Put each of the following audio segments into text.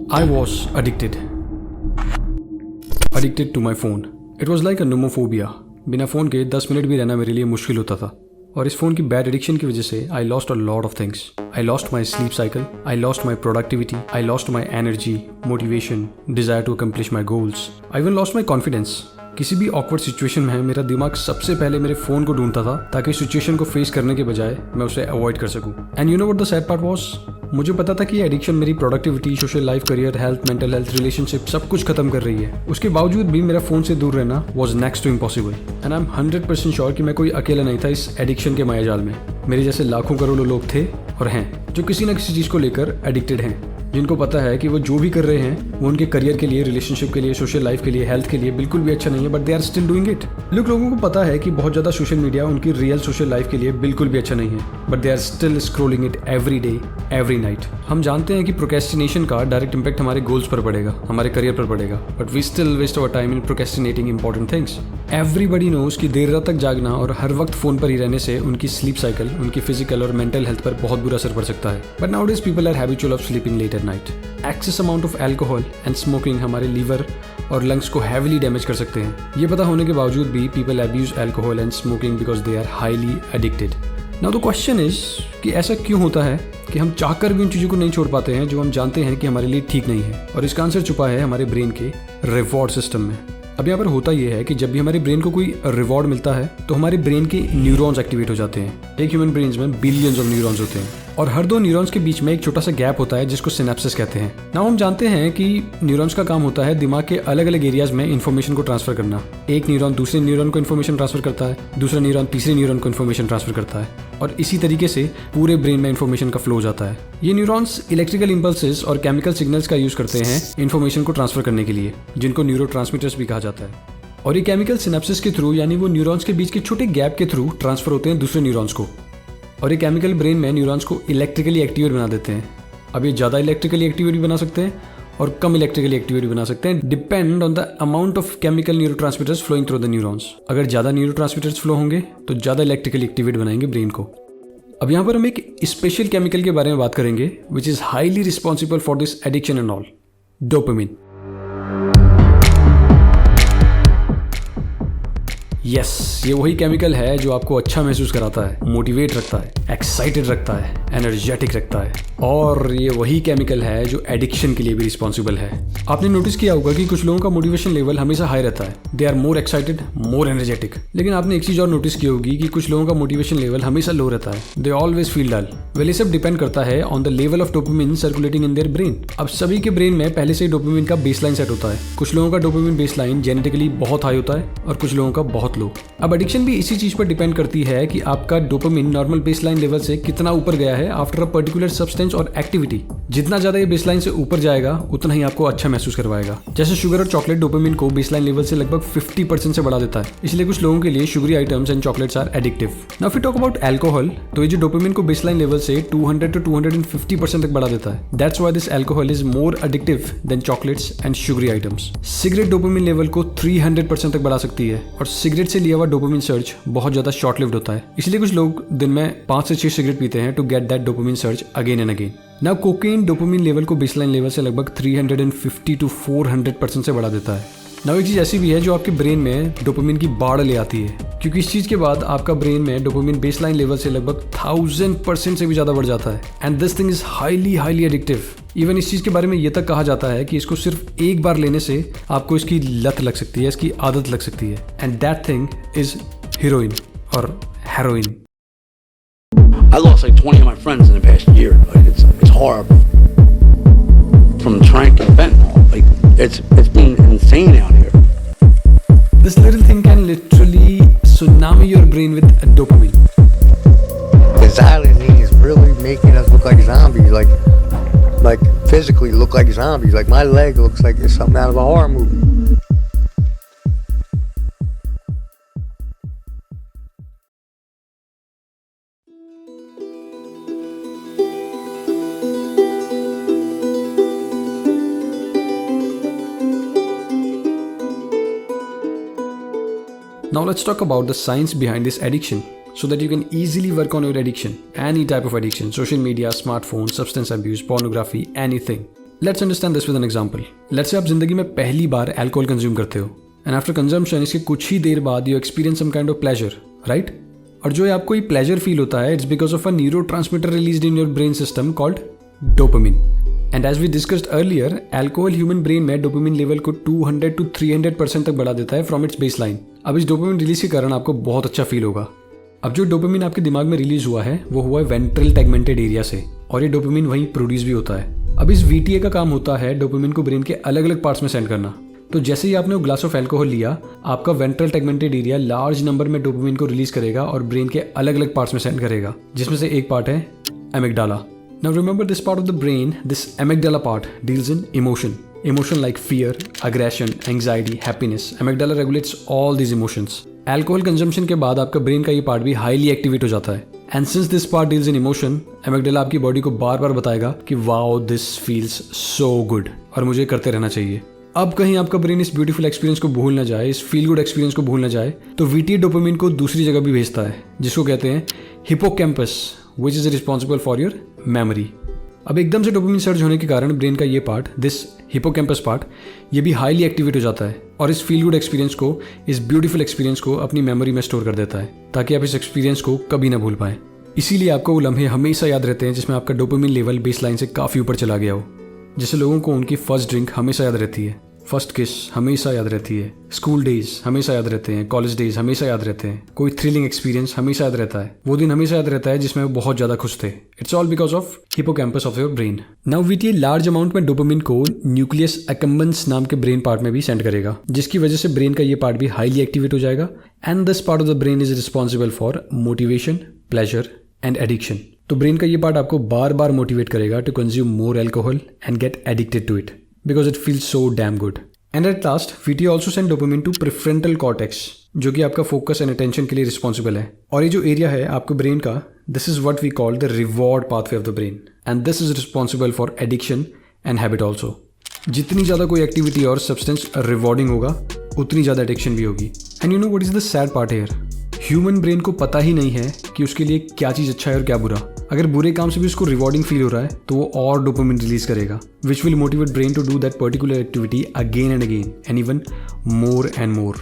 I was addicted to my phone. It was like a nomophobia. बिना phone के 10 minute भी रहना मेरे लिए मुश्किल होता था. और इस फ़ोन की बैड एडिक्शन की वजह से I lost a lot of things. I lost my sleep cycle. I lost my productivity. I lost my energy, motivation, desire to accomplish my goals. I even lost my confidence. किसी भी awkward situation में मेरा दिमाग सबसे पहले मेरे phone को ढूंढता था ताकि सिचुएशन को फेस करने के बजाय मैं उसे अवॉइड कर सकूं. And you know what the sad part was? मुझे पता था कि ये एडिक्शन मेरी productivity, social life, career, health, mental health, relationship सब कुछ खत्म कर रही है. उसके बावजूद भी मेरा फ़ोन से दूर रहना was next to impossible. And I am 100% sure कि मैं कोई अकेला नहीं था इस एडिक्शन के मायाजाल में. मेरे जैसे लाखों करोड़ों लोग थे और हैं जो किसी न किसी चीज़ को लेकर एडिक्टेड हैं, जिनको पता है कि वो जो भी कर रहे हैं वो उनके करियर के लिए, रिलेशनशिप के लिए, सोशल लाइफ के लिए, हेल्थ के लिए बिल्कुल भी अच्छा नहीं है, but they are still doing it. लोगों को पता है कि बहुत ज़्यादा सोशल मीडिया उनकी रियल सोशल लाइफ के लिए बिल्कुल भी अच्छा नहीं है, but they are still scrolling it every day, every night. हम जानते हैं कि प्रोक्रेस्टिनेशन का डायरेक्ट इंपैक्ट हमारे गोल्स पर पड़ेगा, हमारे करियर पर पड़ेगा, but we still waste our time in procrastinating important things. Everybody knows कि देर रात तक जागना और हर वक्त फ़ोन पर ही रहने से उनकी स्लीप साइकिल, उनकी फिजिकल और मेंटल हेल्थ पर बहुत बुरा असर पड़ सकता है. But nowadays people are habitual of sleeping late at night. Excess amount of alcohol and smoking हमारे लीवर और लंग्स को हैविली डैमेज कर सकते हैं. ये पता होने के बावजूद भी people abuse alcohol and smoking because they are highly addicted. Now the question is कि ऐसा क्यों होता है कि हम चाहकर भी उन चीज़ों को नहीं छोड़ पाते हैं जो हम जानते हैं कि हमारे लिए ठीक नहीं है. और इसका आंसर छुपा है हमारे ब्रेन के रिवॉर्ड सिस्टम में. अब यहाँ पर होता यह है कि जब भी हमारे ब्रेन को कोई रिवॉर्ड मिलता है तो हमारे ब्रेन के न्यूरॉन्स एक्टिवेट हो जाते हैं. एक ह्यूमन ब्रेन में बिलियंस ऑफ न्यूरॉन्स होते हैं और हर दो न्यूरॉन्स के बीच में एक छोटा सा गैप होता है जिसको सिनेप्सिस कहते हैं. नाउ हम जानते हैं कि न्यूरॉन्स का काम होता है दिमाग के अलग अलग एरियाज में इन्फॉर्मेशन को ट्रांसफर करना. एक न्यूरॉन दूसरे न्यूरॉन को इन्फॉर्मेशन ट्रांसफर करता है, दूसरा न्यूरॉन तीसरे न्यूरॉन को इन्फॉर्मेशन ट्रांसफर करता है और इसी तरीके से पूरे ब्रेन में इन्फॉर्मेशन का फ्लो जाता है. ये न्यूरॉन्स इलेक्ट्रिकल इंपल्सेस और केमिकल सिग्नल्स का यूज करते हैं इन्फॉर्मेशन को ट्रांसफर करने के लिए, जिनको न्यूरोट्रांसमीटर्स भी कहा जाता है. और ये केमिकल सिनेप्सिस के थ्रू, यानी वो न्यूरॉन्स के बीच के छोटे गैप के थ्रू ट्रांसफर होते हैं दूसरे न्यूरॉन्स को. और ये केमिकल ब्रेन में न्यूरॉन्स को इलेक्ट्रिकली एक्टिवेट बना देते हैं. अब ये ज़्यादा इलेक्ट्रिकली एक्टिवेट भी बना सकते हैं और कम इलेक्ट्रिकली एक्टिवेट भी बना सकते हैं, depend on the amount of chemical neurotransmitters flowing through the neurons. अगर ज़्यादा न्यूरोट्रांसमीटर्स फ्लो होंगे तो ज़्यादा इलेक्ट्रिकली एक्टिवेट बनाएंगे ब्रेन को. अब यहाँ पर हम एक स्पेशल केमिकल के बारे में बात करेंगे which is highly responsible for this addiction and all, dopamine. Yes, ये वही केमिकल है जो आपको अच्छा महसूस कराता है, मोटिवेट रखता है, एक्साइटेड रखता है, एनर्जेटिक रखता है. और ये वही केमिकल है जो एडिक्शन के लिए भी रिस्पॉन्सिबल है. आपने नोटिस किया होगा कि कुछ लोगों का मोटिवेशन लेवल हमेशा हाई रहता है. They are more excited, more energetic. लेकिन आपने एक चीज़ और नोटिस की होगी कि कुछ लोगों का मोटिवेशन लेवल हमेशा लो रहता है. They always feel dull. Well, ये सब डिपेंड करता है on the level of dopamine circulating in their brain. अब सभी के ब्रेन में पहले से ही डोपामिन का बेसलाइन सेट होता है. कुछ लोगों का डोपामिन बेसलाइन जेनेटिकली बहुत हाई होता है और कुछ लोगों का बहुत लो. अब एडिक्शन भी इसी चीज पर डिपेंड करती है कि आपका डोपामिन नॉर्मल बेसलाइन लेवल से कितना ऊपर गया है आफ्टर अ पर्टिकुलर सब्सटेंस और एक्टिविटी. जितना ज्यादा ये बेसलाइन से ऊपर जाएगा उतना ही आपको अच्छा महसूस करवाएगा. जैसे शुगर और चॉकलेट डोपामिन को बेसलाइन लेवल से लगभग 50% से बढ़ा देता है. इसलिए कुछ लोगों के लिए sugary items and chocolates are addictive. Now if we talk about alcohol, तो ये जो डोपामिन को बेसलाइन लेवल से 200 to 250% तक बढ़ा देता है. That's why this alcohol is more addictive than chocolates and sugary items. Cigarette dopamine level को 300% तक बढ़ा सकती है और सिगरेट से लिया हुआ डोपामिन सर्ज बहुत ज्यादा शॉर्ट लिव्ड होता है. इसलिए कुछ लोग दिन में 5 से 6 सिगरेट पीते हैं to get that dopamine surge again and again. Now cocaine dopamine level को बेसलाइन लेवल से लगभग 350 to 400% से बढ़ा देता है. नाउ एक चीज ऐसी भी है जो आपके ब्रेन में डोपामिन की बाढ़ ले आती है, क्योंकि इस चीज के बाद आपका ब्रेन में डोपामिन बेसलाइन लेवल से लगभग 1000% से भी ज्यादा बढ़ जाता है. And this thing is highly addictive. Even इस चीज के बारे में ये तक कहा जाता है कि इसको सिर्फ एक बार लेने से आपको इसकी लत लग सकती है, इसकी आदत लग सकती है. And that thing is heroin और heroin. I lost like 20 of my friends in the past year. Like it's horrible. From trank and fentanyl, like it's been insane out here. This little thing can literally tsunami your brain with dopamine. The Xylazine is really making us look like zombies, like physically look like zombies. Like my leg looks like it's something out of a horror movie. Now let's talk about the science behind this addiction so that you can easily work on your addiction. Any type of addiction, social media, smartphone, substance abuse, pornography, anything. Let's understand this with an example. Let's say आप जिंदगी में पहली बार alcohol consume करते हो and after consumption इसके कुछ ही देर बाद you experience some kind of pleasure, right? और जो आपको ये प्लेजर फील होता है, it's because of a neurotransmitter released in your brain system called dopamine. And as we discussed earlier, alcohol human brain में डोपामिन लेवल को 200 to 300% तक बढ़ा देता है फ्रॉम इट्स बेस लाइन. अब इस डोपामिन रिलीज के कारण आपको बहुत अच्छा फील होगा. अब जो डोपामिन आपके दिमाग में रिलीज हुआ है वो हुआ है वेंट्रल टेगमेंटेड एरिया से, और ये डोपामिन वहीं प्रोड्यूस भी होता है. अब इस VTA का काम होता है डोपामिन को ब्रेन के अलग अलग पार्ट्स में सेंड करना. तो जैसे ही आपने वो ग्लास ऑफ अल्कोहल लिया, आपका वेंट्रल टेगमेंटेड एरिया लार्ज नंबर में डोपामिन को रिलीज करेगा और ब्रेन के अलग अलग पार्ट्स में सेंड करेगा, जिसमें से एक पार्ट है amygdala. Now remember this part of the brain, this amygdala part deals in emotion. Emotion like fear, aggression, anxiety, happiness. Amygdala regulates all these emotions. Alcohol consumption के बाद आपका ब्रेन का ये पार्ट भी हाईली एक्टिवेट हो जाता है. And since this part deals in emotion, amygdala आपकी बॉडी को बार बार बताएगा कि wow, this feels so good और मुझे करते रहना चाहिए. अब कहीं आपका ब्रेन इस ब्यूटीफुल एक्सपीरियंस को भूल ना जाए, इस फील गुड एक्सपीरियंस को भूल ना जाए, तो VTA डोपामिन को दूसरी जगह भी भेजता है, जिसको कहते हैं hippocampus, which is responsible for your memory. अब एकदम से डोपामिन सर्ज होने के कारण ब्रेन का ये पार्ट, दिस हिपोकैम्पस पार्ट, ये भी हाईली एक्टिवेट हो जाता है और इस फील गुड एक्सपीरियंस को, इस ब्यूटीफुल एक्सपीरियंस को अपनी मेमोरी में स्टोर कर देता है, ताकि आप इस एक्सपीरियंस को कभी ना भूल पाएं. इसीलिए आपको वो लम्हे हमेशा याद रहते हैं जिसमें आपका डोपामिन लेवल बेस लाइन से काफ़ी ऊपर चला गया हो. जैसे लोगों को उनकी फर्स्ट ड्रिंक हमेशा याद रहती है, फर्स्ट किस हमेशा याद रहती है, स्कूल डेज हमेशा याद रहते हैं, कॉलेज डेज हमेशा याद रहते हैं, कोई थ्रिलिंग एक्सपीरियंस हमेशा याद रहता है, वो दिन हमेशा याद रहता है जिसमें वो बहुत ज्यादा खुश थे. It's all because of hippocampus of your brain. Now VTA large amount में डोपामिन को न्यूक्लियस एक्कम्बेंस नाम के ब्रेन पार्ट में भी सेंड करेगा, जिसकी वजह से ब्रेन का ये पार्ट भी हाईली एक्टिवेट हो जाएगा. And this part of the brain is responsible for motivation, pleasure and addiction. तो ब्रेन का ये पार्ट आपको बार बार मोटिवेट करेगा to consume more alcohol and get addicted to it because it feels so damn good. And at last VTA also send dopamine to prefrontal cortex, जो कि आपका फोकस एंड अटेंशन के लिए रिस्पॉन्सिबल है. और ये जो एरिया है आपके ब्रेन का, this is what we call the reward pathway of the brain, and this is responsible for addiction and habit also. जितनी ज़्यादा कोई एक्टिविटी और सब्सटेंस रिवॉर्डिंग होगा, उतनी ज़्यादा एडिक्शन भी होगी. And you know what is the sad part here? Human brain को पता ही नहीं है कि उसके लिए क्या चीज़ अच्छा है और क्या बुरा. अगर बुरे काम से भी उसको रिवॉर्डिंग फील हो रहा है तो वो और डोपामिन रिलीज करेगा, which will motivate brain to do that particular activity again and again and even more and more.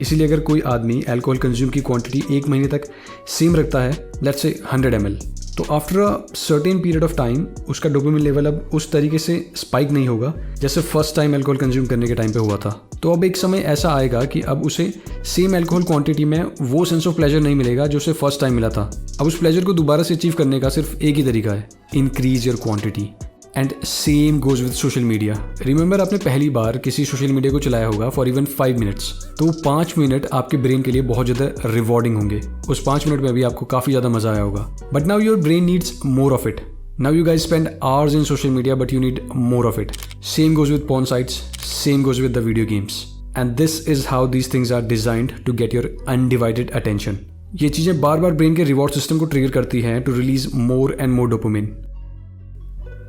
इसीलिए अगर कोई आदमी अल्कोहल कंज्यूम की क्वांटिटी 1 महीने तक सेम रखता है, लेट्स से 100 ml, तो after a certain period of time उसका डोपामिन लेवल अब उस तरीके से स्पाइक नहीं होगा जैसे फर्स्ट टाइम अल्कोहल कंज्यूम करने के टाइम पे हुआ था. तो अब एक समय ऐसा आएगा कि अब उसे सेम अल्कोहल क्वांटिटी में वो सेंस ऑफ प्लेजर नहीं मिलेगा जो उसे फर्स्ट टाइम मिला था. अब उस प्लेजर को दोबारा से अचीव करने का सिर्फ एक ही तरीका है, increase your quantity. And same goes with social media. Remember, आपने पहली बार किसी सोशल मीडिया को चलाया होगा फॉर इवन 5 मिनट्स, तो वो 5 मिनट आपके ब्रेन के लिए बहुत ज़्यादा रिवॉर्डिंग होंगे. उस 5 मिनट में भी आपको काफ़ी ज़्यादा मजा आया होगा. But now your brain needs more of it. Now you guys spend hours in social media but you need more of it. Same goes with porn sites, same goes with the video games. And this is how these things are designed to get your undivided attention. ये चीज़ें बार बार brain के reward system को trigger करती हैं to release more and more dopamine.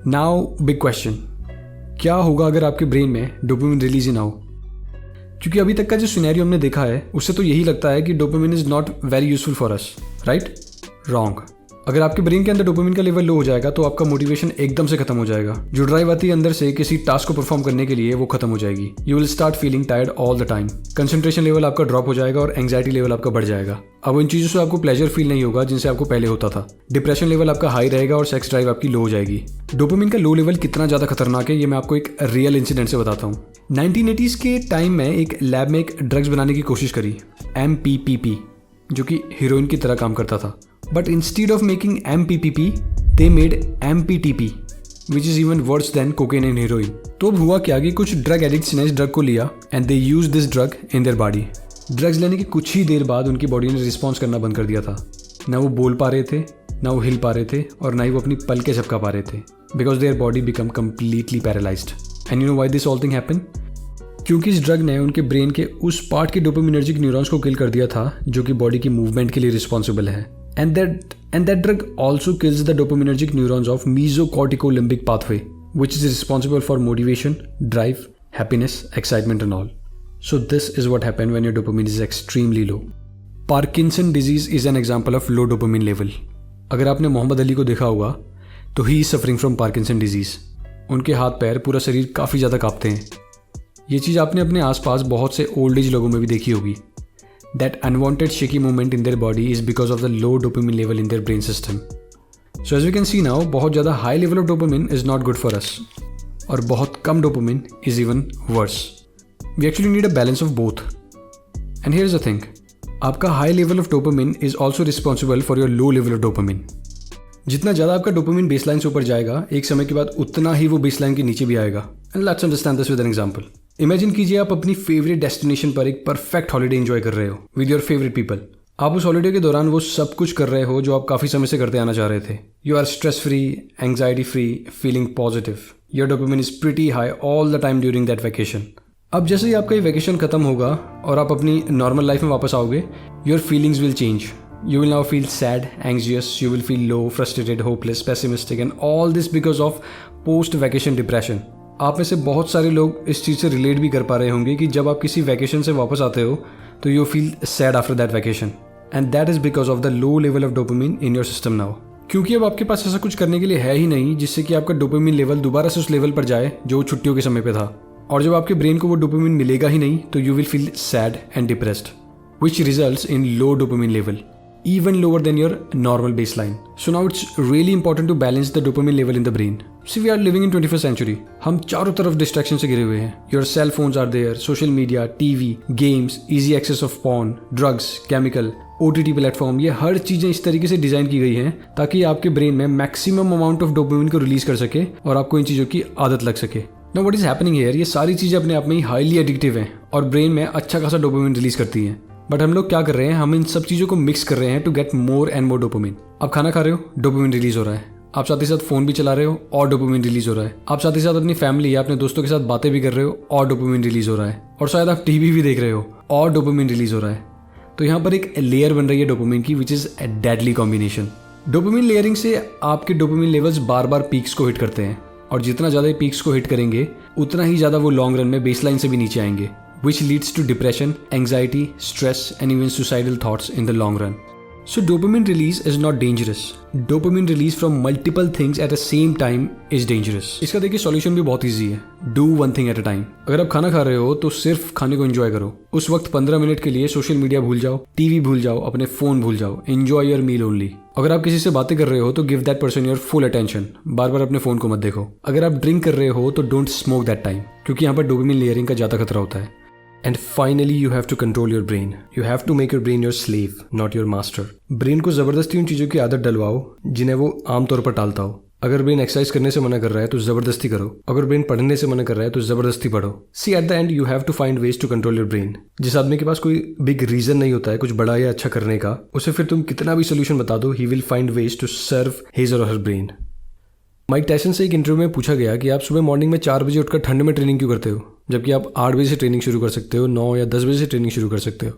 Now big question, क्या होगा अगर आपके ब्रेन में डोपामिन रिलीज ही ना हो? क्योंकि अभी तक का जो सिनेरियो हमने देखा है उससे तो यही लगता है कि dopamine is not very useful for us, right? Wrong. अगर आपके ब्रेन के अंदर डोपामिन का लेवल लो हो जाएगा तो आपका मोटिवेशन एकदम से खत्म हो जाएगा. जो ड्राइव आती है अंदर से किसी टास्क को परफॉर्म करने के लिए, वो खत्म हो जाएगी. You will start feeling tired all the time. Concentration level आपका ड्रॉप हो जाएगा और एंग्जाइटी लेवल आपका बढ़ जाएगा. अब इन चीज़ों से आपको प्लेजर फील नहीं होगा जिनसे आपको पहले होता था. डिप्रेशन लेवल आपका हाई रहेगा और सेक्स ड्राइव आपकी लो हो जाएगी. डोपामिन का लो लेवल कितना ज़्यादा खतरनाक है ये मैं आपको एक रियल इंसिडेंट से बताता हूँ. 1980s के टाइम में एक लैब में एक ड्रग्स बनाने की कोशिश करी, MPPP, जो कि हीरोइन की तरह काम करता था. But instead of making MPPP, they made MPTP, which is even worse than cocaine and heroin. तो अब हुआ क्या कि कुछ ड्रग एडिक्ट्स ने इस ड्रग को लिया and they used this drug in their body. Drugs लेने के कुछ ही देर बाद उनकी बॉडी ने रिस्पॉन्स करना बंद कर दिया था. ना वो बोल पा रहे थे, ना वो हिल पा रहे थे, और ना ही वो अपनी पलकें झपका पा रहे थे, because their body become completely paralysed. And you know why this all thing happen? क्योंकि इस ड्रग ने उनके ब्रेन के उस पार्ट के डोपामिनर्जिक न्यूरॉन्स को किल कर दिया था जो कि बॉडी की मूवमेंट के लिए रिस्पॉन्सिबल है. And that drug also kills the dopaminergic neurons of mesocorticolimbic pathway, which is responsible for motivation, drive, happiness, excitement and all. So this is what happens when your dopamine is extremely low. Parkinson disease is an example of low dopamine level. अगर आपने मोहम्मद अली को देखा होगा तो he is suffering from Parkinson disease. उनके हाथ पैर पूरा शरीर काफ़ी ज़्यादा कांपते हैं। ये चीज़ आपने अपने आसपास बहुत से ओल्ड एज लोगों में भी देखी होगी। That unwanted shaky movement in their body is because of the low dopamine level in their brain system. So as we can see now, बहुत ज़्यादा high level of dopamine is not good for us, और बहुत कम dopamine is even worse. We actually need a balance of both. And here is the thing, आपका high level of dopamine is also responsible for your low level of dopamine. जितना ज़्यादा आपका dopamine baseline से ऊपर जाएगा, एक समय के बाद उतना ही वो बेसलाइन के नीचे भी आएगा। And let's understand this with an example. Imagine कीजिए आप अपनी फेवरेट डेस्टिनेशन पर एक परफेक्ट हॉलीडे एंजॉय कर रहे हो विद योर फेवरेट पीपल। आप उस हॉलीडे के दौरान वो सब कुछ कर रहे हो जो आप काफ़ी समय से करते आना चाह रहे थे। You are stress free, anxiety free, feeling positive. Your dopamine is pretty high all the time during that vacation. अब जैसे ही आपका ये वैकेशन खत्म होगा और आप अपनी नॉर्मल लाइफ में वापस आओगे, your feelings will change. You will now feel sad, anxious, you will feel low, frustrated, hopeless, pessimistic, and all this because of post-vacation depression. आप में से बहुत सारे लोग इस चीज़ से रिलेट भी कर पा रहे होंगे कि जब आप किसी वैकेशन से वापस आते हो तो you feel sad after that vacation, and that is because of the low level of dopamine in your system now. क्योंकि अब आपके पास ऐसा कुछ करने के लिए है ही नहीं जिससे कि आपका डोपामिन लेवल दोबारा से उस लेवल पर जाए जो छुट्टियों के समय पे था। और जब आपके ब्रेन को वो डोपामिन मिलेगा ही नहीं तो you will feel sad and depressed, which results in low dopamine level, even lower than your normal baseline. So now it's really important to balance the dopamine level in the brain. See, we are living in 21st century. हम चारों तरफ distraction से घिरे हुए हैं। Your cell phones are there, social media, TV, games, easy access of porn, drugs, chemical, OTT platform, ये हर चीज़ें इस तरीके से डिज़ाइन की गई हैं ताकि आपके ब्रेन में मैक्सिमम अमाउंट ऑफ डोपामिन को रिलीज कर सके और आपको इन चीज़ों की आदत लग सके। Now what is happening here? ये सारी चीज़ें अपने आप में ही हाईली एडिक्टिव हैं और ब्रेन में अच्छा खासा डोपामिन रिलीज करती हैं। बट हम लोग क्या कर रहे हैं, हम इन सब चीज़ों को मिक्स कर रहे हैं to get more and more dopamine. आप खाना खा रहे हो, डोपामिन रिलीज हो रहा है। आप साथ ही साथ फ़ोन भी चला रहे हो और डोपामिन रिलीज हो रहा है। आप साथ ही साथ अपनी फैमिली या अपने दोस्तों के साथ बातें भी कर रहे हो और डोपामिन रिलीज हो रहा है। और शायद आप टीवी भी देख रहे हो और डोपामिन रिलीज हो रहा है। तो यहाँ पर एक लेयर बन रही है डोपामिन की, which is a deadly combination. Dopamine layering से आपके डोपामिन लेवल्स बार बार पीक्स को हिट करते हैं, और जितना ज़्यादा पीक्स को हिट करेंगे उतना ही ज़्यादा वो लॉन्ग रन में बेसलाइन से भी नीचे आएंगे, which leads to depression, anxiety, stress, and even suicidal thoughts in the long run. So dopamine release is not dangerous. Dopamine release from multiple things at the same time is dangerous. इसका देखिए solution भी बहुत easy है। Do one thing at a time. अगर आप खाना खा रहे हो तो सिर्फ खाने को एंजॉय करो। उस वक्त 15 मिनट के लिए सोशल मीडिया भूल जाओ, टीवी भूल जाओ, अपने फोन भूल जाओ। Enjoy your meal only. अगर आप किसी से बातें कर रहे हो तो give that person your full attention. बार बार अपने फोन को मत देखो। अगर आप ड्रिंक कर रहे हो तो डोंट स्मोक दैट टाइम, क्योंकि यहाँ पर डोपामिन लेयरिंग का ज़्यादा खतरा होता है। And finally, you have to control your brain. You have to make your brain your slave, not your master. Brain को ज़बरदस्ती उन चीज़ों की आदत डलवाओ जिन्हें वो आमतौर पर टालता हो। अगर ब्रेन एक्सरसाइज करने से मना कर रहा है तो ज़बरदस्ती करो। अगर ब्रेन पढ़ने से मना कर रहा है तो ज़बरदस्ती पढ़ो। See, at the end, you have to find ways to control your brain. जिस आदमी के पास कोई बिग रीज़न नहीं होता है कुछ बड़ा या अच्छा करने का, उसे फिर तुम कितना भी सोल्यूशन बता दो, he will find ways to serve his or her brain. Mike Tyson से एक इंटरव्यू में पूछा गया कि आप सुबह मॉर्निंग में 4 बजे उठकर ठंड में ट्रेनिंग क्यों करते हो, जबकि आप 8 बजे से ट्रेनिंग शुरू कर सकते हो, 9 या 10 बजे से ट्रेनिंग शुरू कर सकते हो।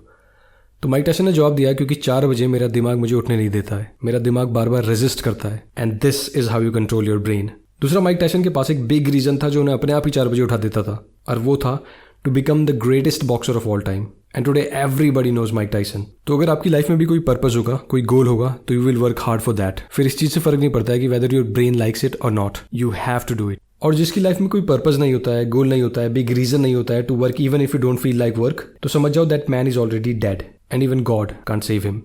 तो माइक टायसन ने जवाब दिया, क्योंकि 4 बजे मेरा दिमाग मुझे उठने नहीं देता है, मेरा दिमाग बार बार रेजिस्ट करता है, and this is how you control your brain. दूसरा, माइक टायसन के पास एक बिग रीजन था जो उन्हें अपने आप ही 4 बजे उठा देता था, और वो था to become the greatest boxer of all time. And today everybody knows Mike Tyson. तो अगर आपकी लाइफ में भी कोई पर्पस होगा, कोई गोल होगा, तो you will work hard for that. फिर इस चीज़ से फर्क नहीं पड़ता है कि whether your brain likes it और not, you have to do it. और जिसकी लाइफ में कोई पर्पस नहीं होता है, गोल नहीं होता है, बिग रीजन नहीं होता है to work even if you don't feel like work, तो समझ जाओ that man is already dead and even God can't save him.